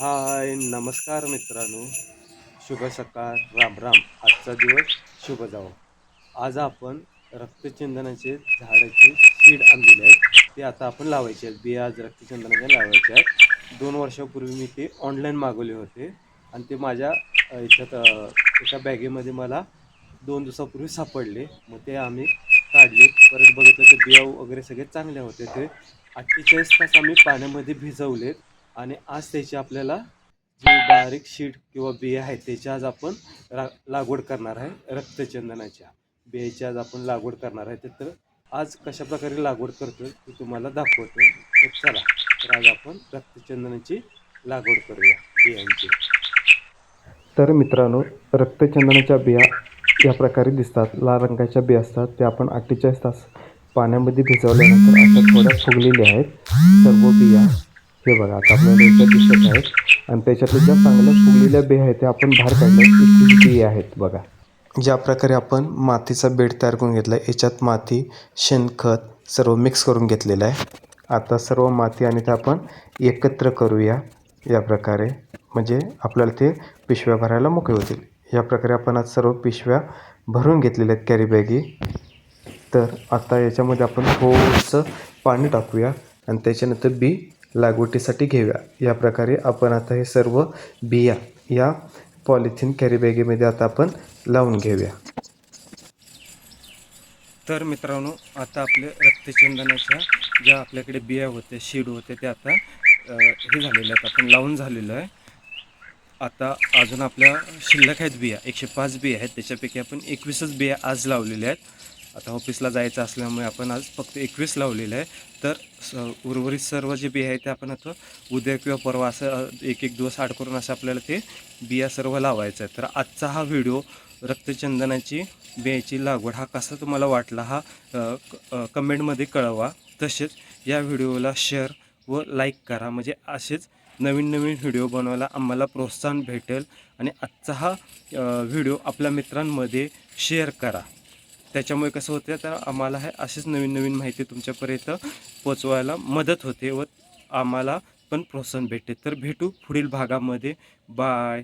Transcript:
हाय, नमस्कार मित्रांनो. शुभ सकाळ, राम राम. आजचा दिवस शुभ जावो. आज आपण रक्तचंदनाचे झाडाची सीड आणलेले आहेत. ते आता आपण लावायचे आहेत. बिया आज रक्तचंदनाच्या लावायच्या आहेत. 2 वर्षापूर्वी मी ते ऑनलाईन मागवले होते आणि ते माझ्या याच्यात एका बॅगेमध्ये मला 2 दिवसापूर्वी सापडले. मग ते आम्ही काढले. परत बघितलं तर बिया वगैरे सगळे चांगले होते. ते 48 तास आम्ही पाण्यामध्ये भिजवलेत आणि आज त्याची आपल्याला जी बारीक शीट किंवा बिया आहेत त्याच्या आज आपण लागवड करणार आहे. रक्तचंदनाच्या बियाची आज आपण लागवड करणार आहे. तर आज कशा प्रकारे लागवड करतो ते तुम्हाला दाखवतो. तर चला, तर आज आपण रक्तचंदनाची लागवड करूया बियांची. तर मित्रांनो, रक्तचंदनाच्या बिया या प्रकारे दिसतात. लाल रंगाच्या बिया असतात. त्या आपण 48 तास पाण्यामध्ये भिजवल्यानंतर अशा थोड्या फुगलेल्या आहेत सर्व बिया. हे बघा, आता आपल्याला याच्यात दिसत आहेत आणि त्याच्यातल्या ज्या चांगल्या फुगलेल्या बिया आहेत त्या आपण बाहेर काढल्या. 21 बिया आहेत बघा. ज्या प्रकारे आपण मातीचा बेड तयार करून घेतला आहे, याच्यात माती, शेणखत सर्व मिक्स करून घेतलेलं आहे. आता सर्व माती आणि ते आपण एकत्र करूया या प्रकारे, म्हणजे आपल्याला ते पिशव्या भरायला मोकळे होतील. या प्रकारे आपण आज सर्व पिशव्या भरून घेतलेल्या आहेत कॅरी बॅगी. तर आता याच्यामध्ये आपण थोडंसं पाणी टाकूया आणि त्याच्यानंतर बी लागवडीसाठी घेऊया. या प्रकारे आपण आता हे सर्व बिया या पॉलिथिन कॅरी बॅगेमध्ये आता आपण लावून घेऊया. तर मित्रांनो, आता आपले रक्तचंदनाच्या ज्या आपल्याकडे बिया होते, शीड होते, ते आता हे झालेले आहेत, आपण लावून झालेलं आहे. आता अजून आपल्या शिल्लक आहेत बिया, 105 बिया आहेत. त्याच्यापैकी आपण 21च बिया आज लावलेल्या आहेत. आता ऑफिसला जायचं असल्यामुळे आपण आज फक्त 21 लावलेलं आहे. तर उर्वरित सर्व जे बिया आहेत ते आपण आता उद्या किंवा परवा असं एक दिवस आड करून असं आपल्याला ते बिया सर्व लावायचं आहे. तर आजचा हा व्हिडिओ रक्तचंदनाची बियाची लागवड हा कसा तुम्हाला वाटला हा कमेंटमध्ये कळवा. तसेच या व्हिडिओला शेअर व लाईक करा, म्हणजे असेच नवीन नवीन व्हिडिओ बनवायला आम्हाला प्रोत्साहन भेटेल. आणि आजचा हा व्हिडिओ आपल्या मित्रांमध्ये शेअर करा. त्याच्यामुळे कसं होतं, तर आम्हाला हे असेच नवीन नवीन माहिती तुमच्यापर्यंत पोचवायला मदत होते व आम्हाला पण प्रोत्साहन भेटते. तर भेटू पुढील भागामध्ये. बाय.